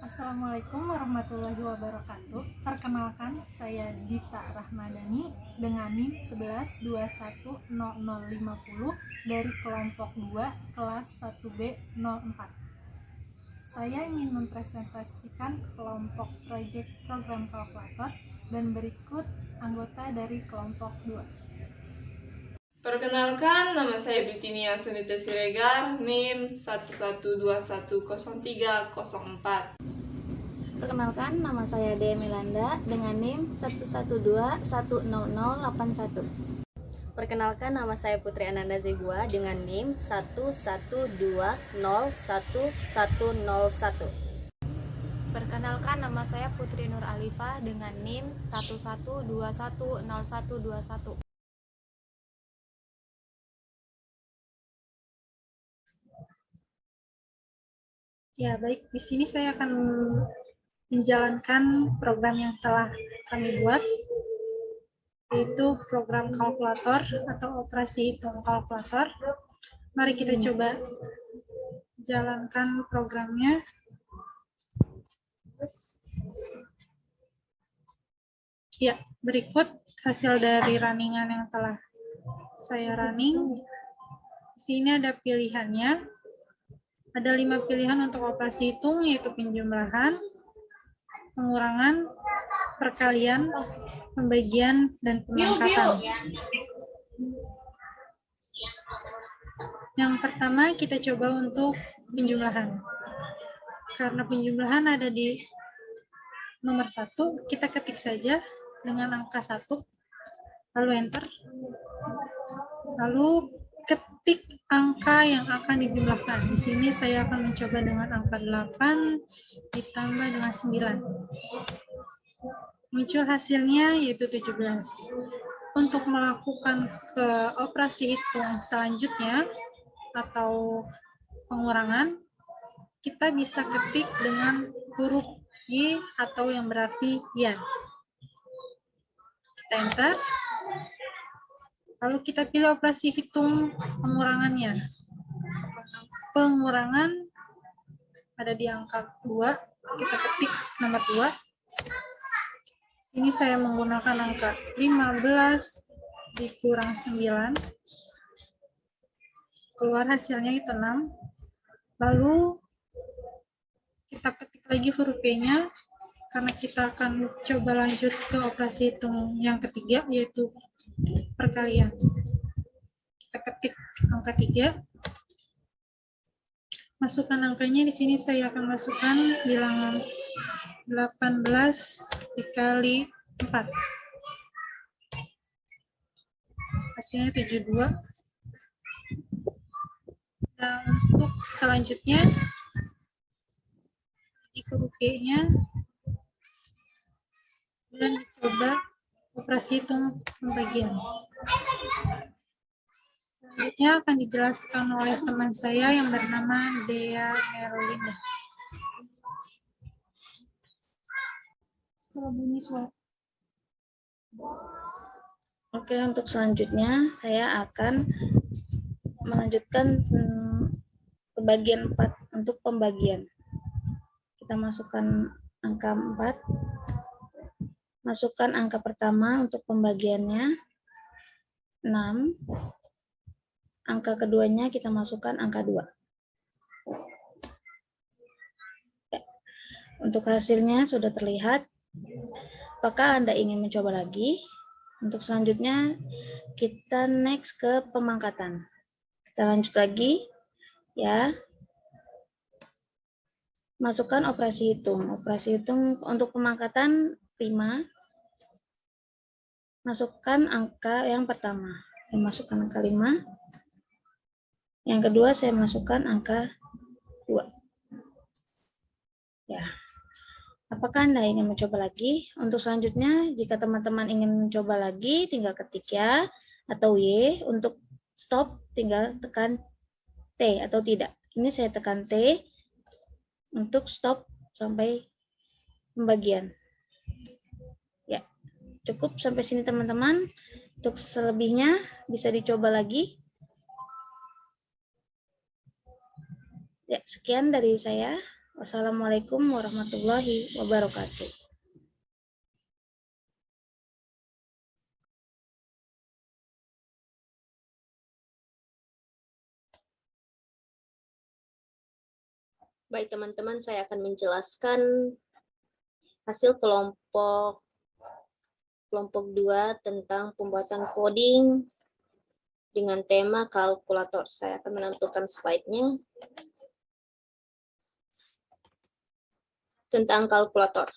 Assalamualaikum warahmatullahi wabarakatuh. Perkenalkan, saya Dita Rahmadani dengan NIM 11210050 dari kelompok 2 kelas 1B04. Saya ingin mempresentasikan kelompok proyek program kalkulator dan berikut anggota dari kelompok 2. Perkenalkan, nama saya Bitinia Sunita Siregar, NIM 11210304. Perkenalkan, nama saya Dea Melanda dengan NIM 112100081. Perkenalkan, nama saya Putri Ananda Zebua dengan NIM 112011101. Perkenalkan, nama saya Putri Nur Alifah dengan NIM 11210121. Ya, baik. Di sini saya akan menjalankan program yang telah kami buat, yaitu program kalkulator atau operasi hitung kalkulator. Mari kita coba jalankan programnya. Ya, berikut hasil dari runningan yang telah saya running. Di sini ada pilihannya. Ada 5 pilihan untuk operasi hitung, yaitu penjumlahan, pengurangan, perkalian, pembagian, dan pemangkatan. Yang pertama kita coba untuk penjumlahan. Karena penjumlahan ada di nomor 1, kita ketik saja dengan angka 1, lalu enter. Lalu ketik angka yang akan dijumlahkan. Di sini saya akan mencoba dengan angka 8 ditambah dengan 9. Muncul hasilnya yaitu 17. Untuk melakukan ke operasi hitung selanjutnya atau pengurangan, kita bisa ketik dengan huruf Y atau yang berarti ya. Kita enter. Lalu kita pilih operasi hitung pengurangannya. Pengurangan ada di angka 2, kita ketik nomor 2. Ini saya menggunakan angka 15 dikurang 9. Keluar hasilnya itu 6. Lalu kita ketik lagi huruf P-nya, karena kita akan coba lanjut ke operasi hitung yang ketiga, yaitu perkalian. Kita ketik angka 3. Masukkan angkanya. Di sini saya akan masukkan bilangan 18 dikali 4. Hasilnya 72. Dan untuk selanjutnya, di huruf G-nya, dan dicoba operasi hitung pembagian. Selanjutnya akan dijelaskan oleh teman saya yang bernama Dea Merlinda. Oke, untuk selanjutnya saya akan melanjutkan bagian 4 untuk pembagian. Kita masukkan angka 4. Masukkan angka pertama untuk pembagiannya 6. Angka keduanya kita masukkan angka 2. Untuk hasilnya sudah terlihat. Apakah Anda ingin mencoba lagi? Untuk selanjutnya kita next ke pemangkatan. Kita lanjut lagi ya. Masukkan operasi hitung. Operasi hitung untuk pemangkatan 5. Masukkan angka yang pertama. Saya masukkan angka 5. Yang kedua saya masukkan angka 2. Ya. Apakah Anda ingin mencoba lagi? Untuk selanjutnya, jika teman-teman ingin mencoba lagi, tinggal ketik ya atau Y. Untuk stop, tinggal tekan T atau tidak. Ini saya tekan T untuk stop sampai pembagian. Ya, cukup sampai sini teman-teman. Untuk selebihnya bisa dicoba lagi. Ya, sekian dari saya. Wassalamualaikum warahmatullahi wabarakatuh. Baik teman-teman, saya akan menjelaskan hasil kelompok 2 tentang pembuatan coding dengan tema kalkulator. Saya akan menampilkan slide-nya tentang kalkulator.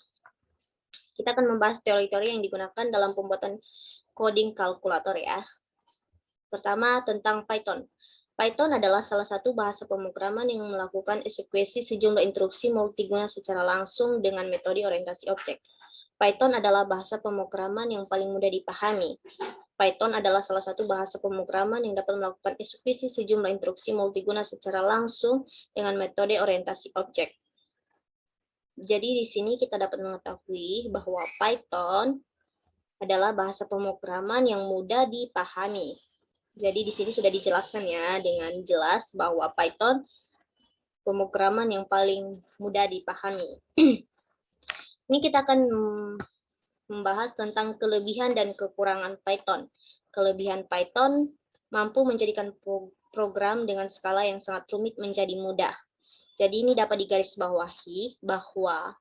Kita akan membahas teori-teori yang digunakan dalam pembuatan coding kalkulator ya. Pertama, tentang Python. Python adalah salah satu bahasa pemrograman yang melakukan eksekusi sejumlah instruksi multiguna secara langsung dengan metode orientasi objek. Python adalah bahasa pemrograman yang paling mudah dipahami. Python adalah salah satu bahasa pemrograman yang dapat melakukan eksekusi sejumlah instruksi multiguna secara langsung dengan metode orientasi objek. Jadi di sini kita dapat mengetahui bahwa Python adalah bahasa pemrograman yang mudah dipahami. Jadi di sini sudah dijelaskan ya dengan jelas bahwa Python pemrograman yang paling mudah dipahami. Ini kita akan membahas tentang kelebihan dan kekurangan Python. Kelebihan Python mampu menjadikan program dengan skala yang sangat rumit menjadi mudah. Jadi ini dapat digarisbawahi bahwa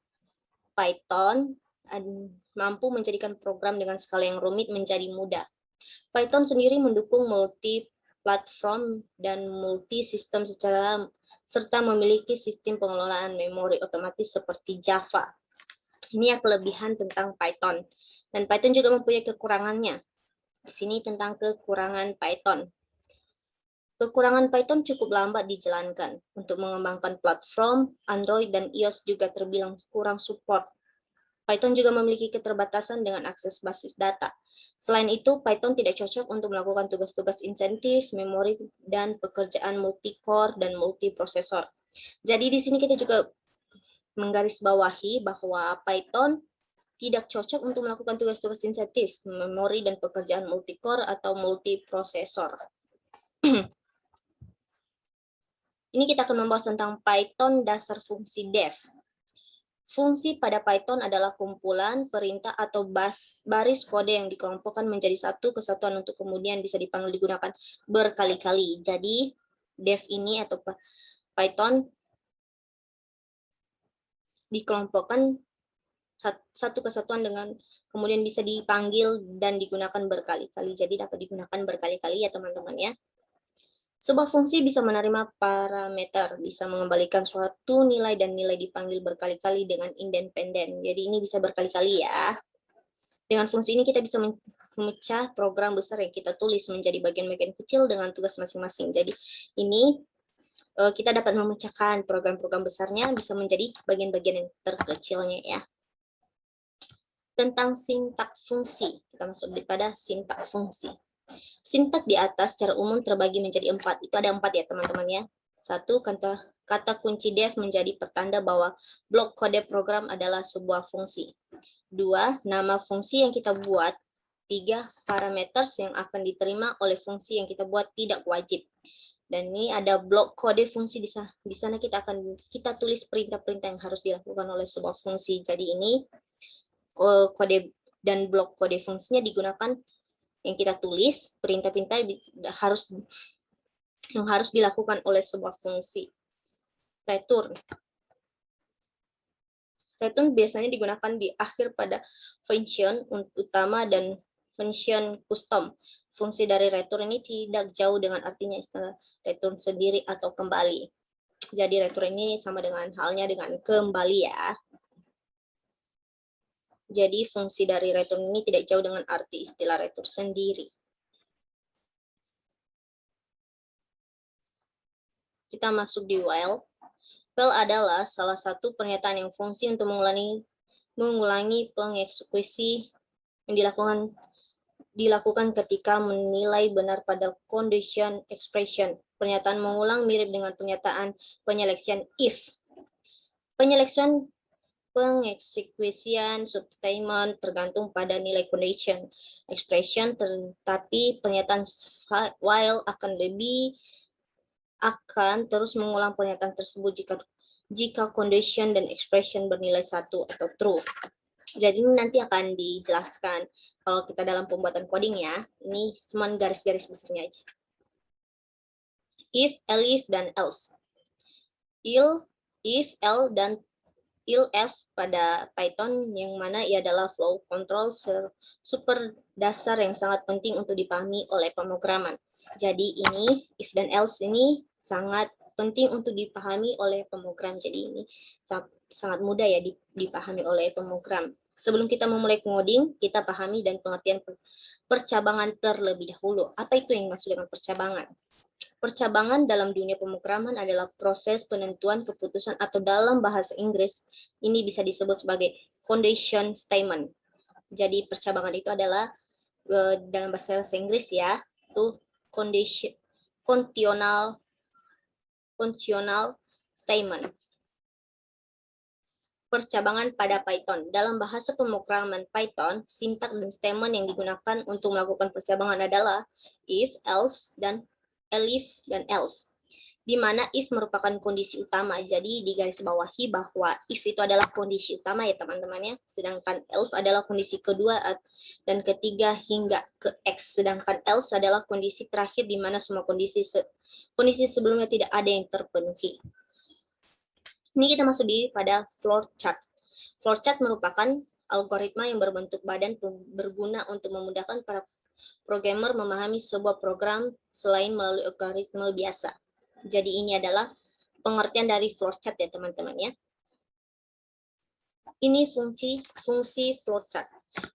Python mampu menjadikan program dengan skala yang rumit menjadi mudah. Python sendiri mendukung multi-platform dan multi-sistem serta memiliki sistem pengelolaan memori otomatis seperti Java. Ini ya kelebihan tentang Python. Dan Python juga mempunyai kekurangannya. Di sini tentang kekurangan Python. Kekurangan Python cukup lambat dijalankan. Untuk mengembangkan platform, Android dan iOS juga terbilang kurang support. Python juga memiliki keterbatasan dengan akses basis data. Selain itu, Python tidak cocok untuk melakukan tugas-tugas insentif, memori, dan pekerjaan multi-core dan multiprosesor. Jadi di sini kita juga menggarisbawahi bahwa Python tidak cocok untuk melakukan tugas-tugas insentif, memori, dan pekerjaan multi-core atau multiprosesor. Ini kita akan membahas tentang Python dasar fungsi def. Fungsi pada Python adalah kumpulan, perintah, atau baris kode yang dikelompokkan menjadi satu kesatuan untuk kemudian bisa dipanggil digunakan berkali-kali. Jadi, def ini atau Python dikelompokkan satu kesatuan dengan kemudian bisa dipanggil dan digunakan berkali-kali. Jadi, dapat digunakan berkali-kali ya teman-teman ya. Sebuah fungsi bisa menerima parameter, bisa mengembalikan suatu nilai dan nilai dipanggil berkali-kali dengan independen. Jadi ini bisa berkali-kali ya. Dengan fungsi ini kita bisa memecah program besar yang kita tulis menjadi bagian-bagian kecil dengan tugas masing-masing. Jadi ini kita dapat memecahkan program-program besarnya bisa menjadi bagian-bagian yang terkecilnya ya. Tentang sintak fungsi, kita masuk pada sintak fungsi. Sintak di atas secara umum terbagi menjadi 4. Itu ada 4 ya teman-teman ya. 1, kata kunci def menjadi pertanda bahwa blok kode program adalah sebuah fungsi. 2, nama fungsi yang kita buat. 3, parameters yang akan diterima oleh fungsi yang kita buat tidak wajib. Dan ini ada blok kode fungsi di sana kita tulis perintah-perintah yang harus dilakukan oleh sebuah fungsi. Jadi ini kode dan blok kode fungsinya digunakan yang kita tulis, perintah-perintah yang harus dilakukan oleh sebuah fungsi. Return. Return biasanya digunakan di akhir pada function utama dan function custom. Fungsi dari return ini tidak jauh dengan artinya istilah return sendiri atau kembali. Jadi return ini sama dengan halnya dengan kembali ya. Jadi fungsi dari return ini tidak jauh dengan arti istilah return sendiri. Kita masuk di while. While adalah salah satu pernyataan yang fungsi untuk mengulangi pengeksekusi yang dilakukan ketika menilai benar pada condition expression. Pernyataan mengulang mirip dengan pernyataan penyeleksian if. Pengeksekusian substatement tergantung pada nilai condition expression, tetapi pernyataan while akan terus mengulang pernyataan tersebut jika jika condition dan expression bernilai 1 atau true. Jadi ini nanti akan dijelaskan kalau kita dalam pembuatan coding ya. Ini cuma garis-garis besarnya aja. If, elif, dan else. If, el, dan elf pada Python yang mana ia adalah flow control super dasar yang sangat penting untuk dipahami oleh pemrograman. Jadi ini if dan else ini sangat penting untuk dipahami oleh pemrogram. Jadi ini sangat mudah ya dipahami oleh pemrogram. Sebelum kita memulai ngoding, kita pahami dan pengertian percabangan terlebih dahulu. Apa itu yang dimaksud dengan percabangan? Percabangan dalam dunia pemrograman adalah proses penentuan keputusan atau dalam bahasa Inggris ini bisa disebut sebagai condition statement. Jadi percabangan itu adalah dalam bahasa Inggris ya, itu conditional statement. Percabangan pada Python. Dalam bahasa pemrograman Python, sintak dan statement yang digunakan untuk melakukan percabangan adalah if, else, dan elif, dan else. Di mana if merupakan kondisi utama. Jadi digarisbawahi bahwa if itu adalah kondisi utama ya teman-teman ya. Sedangkan else adalah kondisi kedua dan ketiga hingga ke X. Sedangkan else adalah kondisi terakhir di mana semua kondisi sebelumnya tidak ada yang terpenuhi. Ini kita masuk pada flowchart. Flowchart merupakan algoritma yang berbentuk badan berguna untuk memudahkan para programmer memahami sebuah program selain melalui algoritma biasa. Jadi ini adalah pengertian dari flowchart ya teman-teman ya. Ini fungsi flowchart.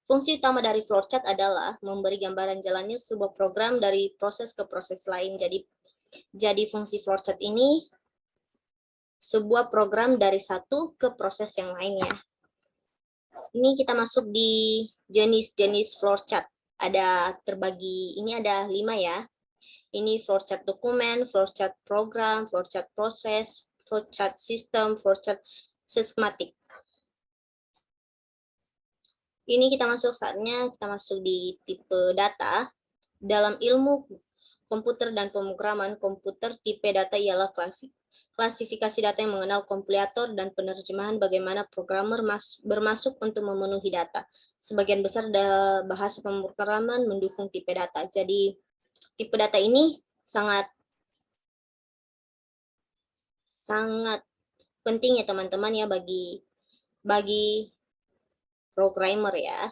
Fungsi utama dari flowchart adalah memberi gambaran jalannya sebuah program dari proses ke proses lain. Jadi fungsi flowchart ini sebuah program dari satu ke proses yang lainnya. Ini kita masuk di jenis-jenis flowchart. Ada terbagi, ini ada 5 ya. Ini flowchart dokumen, flowchart program, flowchart proses, flowchart sistem, flowchart schematic. Ini kita masuk saatnya, kita masuk di tipe data. Dalam ilmu komputer dan pemrograman komputer, tipe data ialah klasifikasi data yang mengenal kompilator dan penerjemahan bagaimana programmer bermasuk untuk memenuhi data. Sebagian besar bahasa pemrograman mendukung tipe data. Jadi tipe data ini sangat penting ya teman-teman ya bagi programmer ya.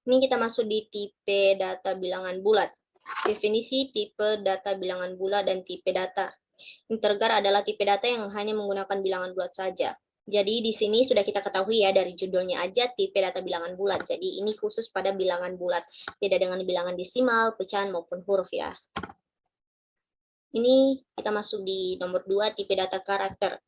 Ini kita masuk di tipe data bilangan bulat. Definisi tipe data bilangan bulat dan tipe data integer adalah tipe data yang hanya menggunakan bilangan bulat saja. Jadi di sini sudah kita ketahui ya dari judulnya aja tipe data bilangan bulat. Jadi ini khusus pada bilangan bulat, tidak dengan bilangan desimal, pecahan maupun huruf ya. Ini kita masuk di nomor 2 tipe data karakter.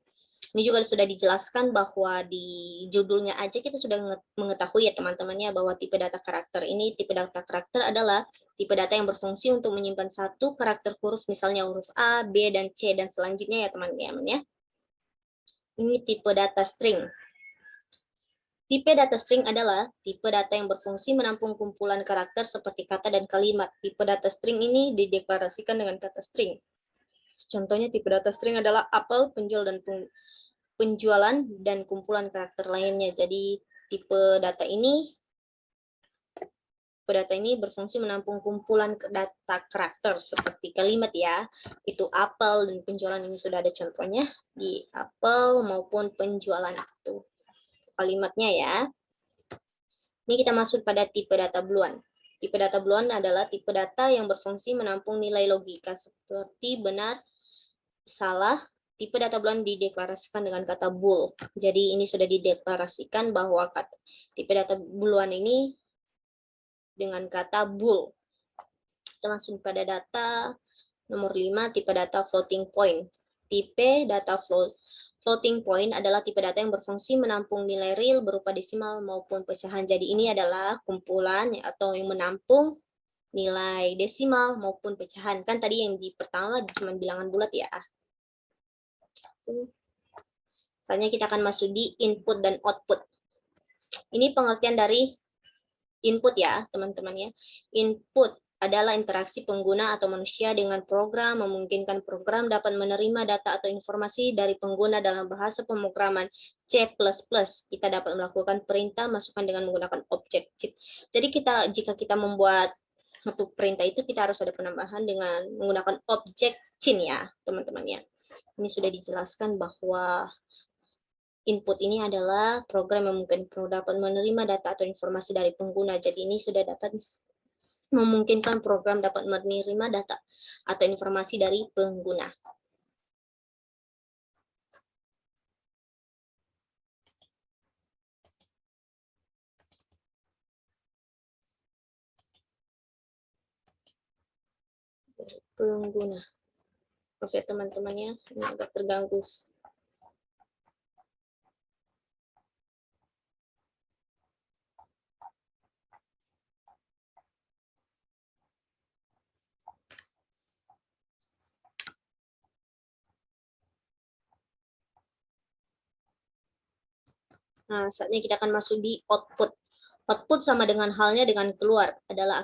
Ini juga sudah dijelaskan bahwa di judulnya aja kita sudah mengetahui ya teman-temannya bahwa tipe data karakter ini, tipe data karakter adalah tipe data yang berfungsi untuk menyimpan satu karakter huruf, misalnya huruf A, B, dan C, dan selanjutnya ya teman-teman ya. Ini tipe data string. Tipe data string adalah tipe data yang berfungsi menampung kumpulan karakter seperti kata dan kalimat. Tipe data string ini dideklarasikan dengan kata string. Contohnya tipe data string adalah apel, penjualan, dan kumpulan karakter lainnya. Jadi tipe data ini berfungsi menampung kumpulan data karakter seperti kalimat ya. Itu apel dan penjualan ini sudah ada contohnya di apel maupun penjualan itu kalimatnya ya. Ini kita masuk pada tipe data boolean. Tipe data boolean adalah tipe data yang berfungsi menampung nilai logika seperti benar, salah. Tipe data boolean dideklarasikan dengan kata bool. Jadi ini sudah dideklarasikan bahwa tipe data boolean ini dengan kata bool. Kita langsung pada data nomor 5, tipe data floating point. Tipe data Floating point adalah tipe data yang berfungsi menampung nilai real berupa desimal maupun pecahan. Jadi ini adalah kumpulan atau yang menampung nilai desimal maupun pecahan. Kan tadi yang di pertama cuma bilangan bulat ya. Selanjutnya kita akan masuk di input dan output. Ini pengertian dari input ya, teman-teman ya. Input adalah interaksi pengguna atau manusia dengan program, memungkinkan program dapat menerima data atau informasi dari pengguna dalam bahasa pemrograman C++. Kita dapat melakukan perintah masukan dengan menggunakan objek C. Jadi jika kita membuat satu perintah itu kita harus ada penambahan dengan menggunakan objek C ya, teman-teman ya. Ini sudah dijelaskan bahwa input ini adalah program yang mungkin dapat menerima data atau informasi dari pengguna. Jadi ini sudah dapat memungkinkan program dapat menerima data atau informasi dari pengguna. Pengguna. Maaf ya teman-teman ya, ini agak terganggu. Nah, saatnya kita akan masuk di output. Output sama dengan halnya dengan keluar, adalah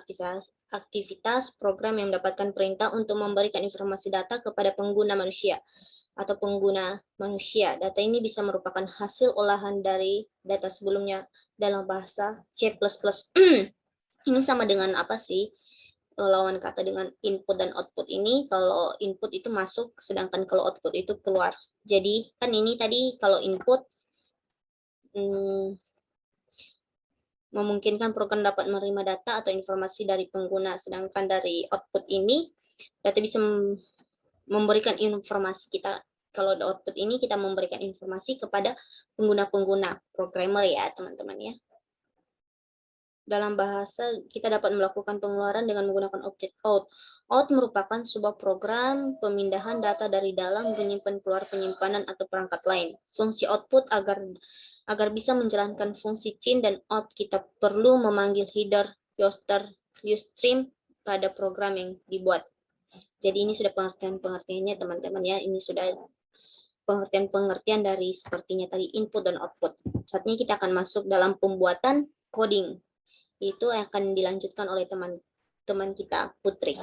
aktivitas program yang mendapatkan perintah untuk memberikan informasi data kepada pengguna manusia atau pengguna manusia. Data ini bisa merupakan hasil olahan dari data sebelumnya dalam bahasa C++. Ini sama dengan apa sih? Lawan kata dengan input dan output ini, kalau input itu masuk, sedangkan kalau output itu keluar. Jadi kan ini tadi kalau input memungkinkan program dapat menerima data atau informasi dari pengguna, sedangkan dari output ini data bisa memberikan informasi kita. Kalau di output ini kita memberikan informasi kepada pengguna-pengguna programmer ya teman-teman ya. Dalam bahasa kita dapat melakukan pengeluaran dengan menggunakan objek out. Out merupakan sebuah program pemindahan data dari dalam menyimpan keluar penyimpanan atau perangkat lain. Fungsi output agar bisa menjalankan fungsi cin dan out, kita perlu memanggil header, user, usestream pada program yang dibuat. Jadi ini sudah pengertiannya teman-teman ya. Ini sudah pengertian dari sepertinya tadi input dan output. Saatnya kita akan masuk dalam pembuatan coding. Itu akan dilanjutkan oleh teman kita Putri.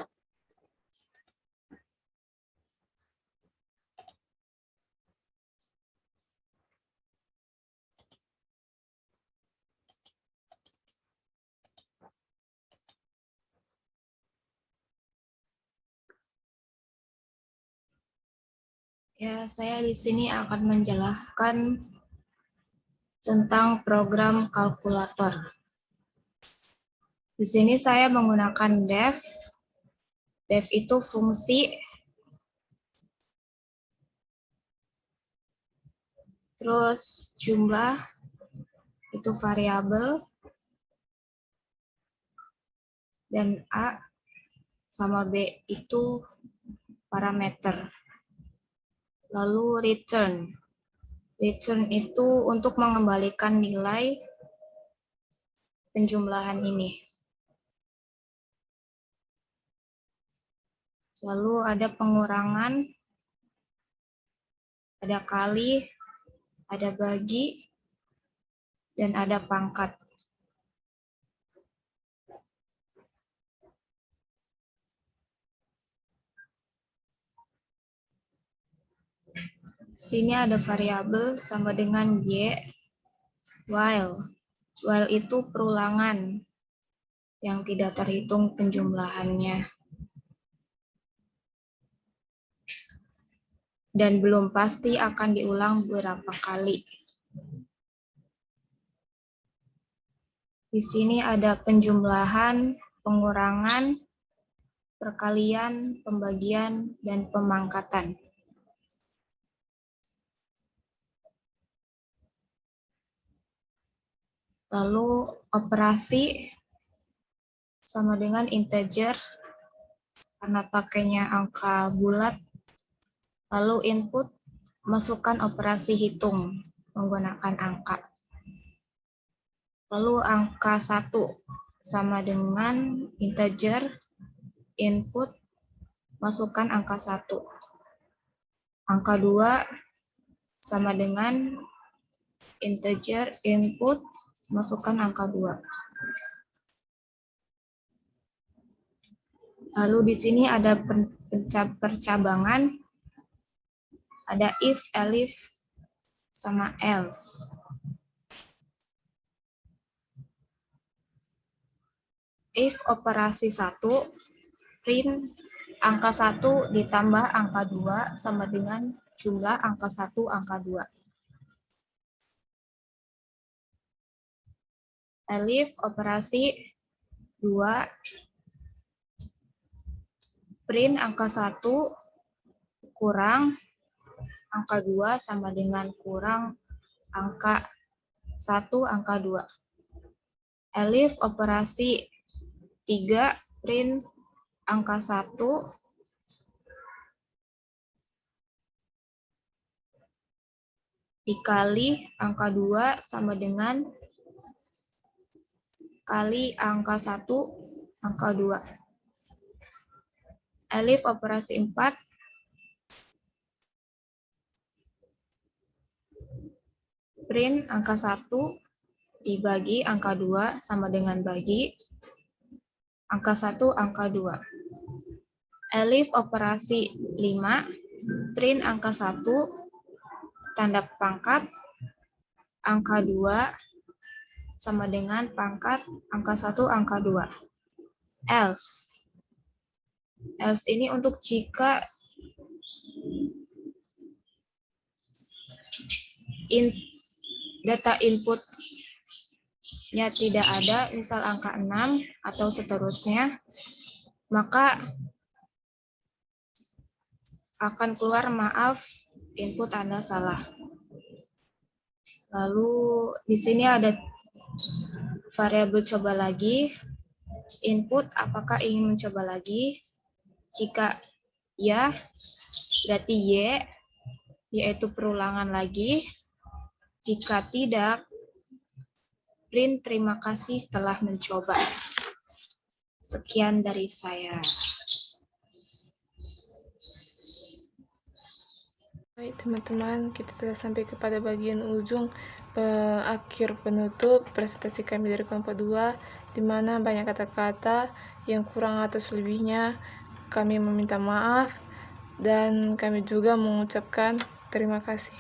Ya, saya di sini akan menjelaskan tentang program kalkulator. Di sini saya menggunakan def. Def itu fungsi, terus jumlah itu variabel, dan A sama B itu parameter. Lalu return. Return itu untuk mengembalikan nilai penjumlahan ini. Lalu ada pengurangan, ada kali, ada bagi, dan ada pangkat. Sini ada variabel sama dengan y, while. While itu perulangan yang tidak terhitung penjumlahannya. Dan belum pasti akan diulang berapa kali. Di sini ada penjumlahan, pengurangan, perkalian, pembagian, dan pemangkatan. Lalu operasi sama dengan integer karena pakainya angka bulat. Lalu input masukkan operasi hitung menggunakan angka. Lalu angka 1 sama dengan integer, input, masukkan angka 1. Angka 2 sama dengan integer, input, masukkan angka 2. Lalu di sini ada percabangan, ada if, elif, sama else. If operasi 1, print angka 1 ditambah angka 2 sama dengan jumlah angka 1, angka 2. Elif operasi 2, print angka 1 kurang angka 2 sama dengan kurang angka 1, angka 2. Elif operasi 3, print angka 1 dikali angka 2 sama dengan kali angka 1, angka 2. Elif operasi 4, print angka 1 dibagi angka 2 sama dengan bagi angka 1, angka 2. Elif operasi 5, print angka 1, tanda pangkat, angka 2, sama dengan pangkat, angka 1, angka 2. Else. Else ini untuk jika data inputnya tidak ada, misal angka 6 atau seterusnya, maka akan keluar maaf, input Anda salah. Lalu di sini ada variabel coba lagi, input apakah ingin mencoba lagi. Jika ya, berarti Y, yaitu perulangan lagi. Jika tidak, print terima kasih telah mencoba. Sekian dari saya. Baik teman-teman, kita telah sampai kepada bagian ujung akhir penutup presentasi kami dari kelompok 2, di mana banyak kata-kata yang kurang atau selebihnya kami meminta maaf dan kami juga mengucapkan terima kasih.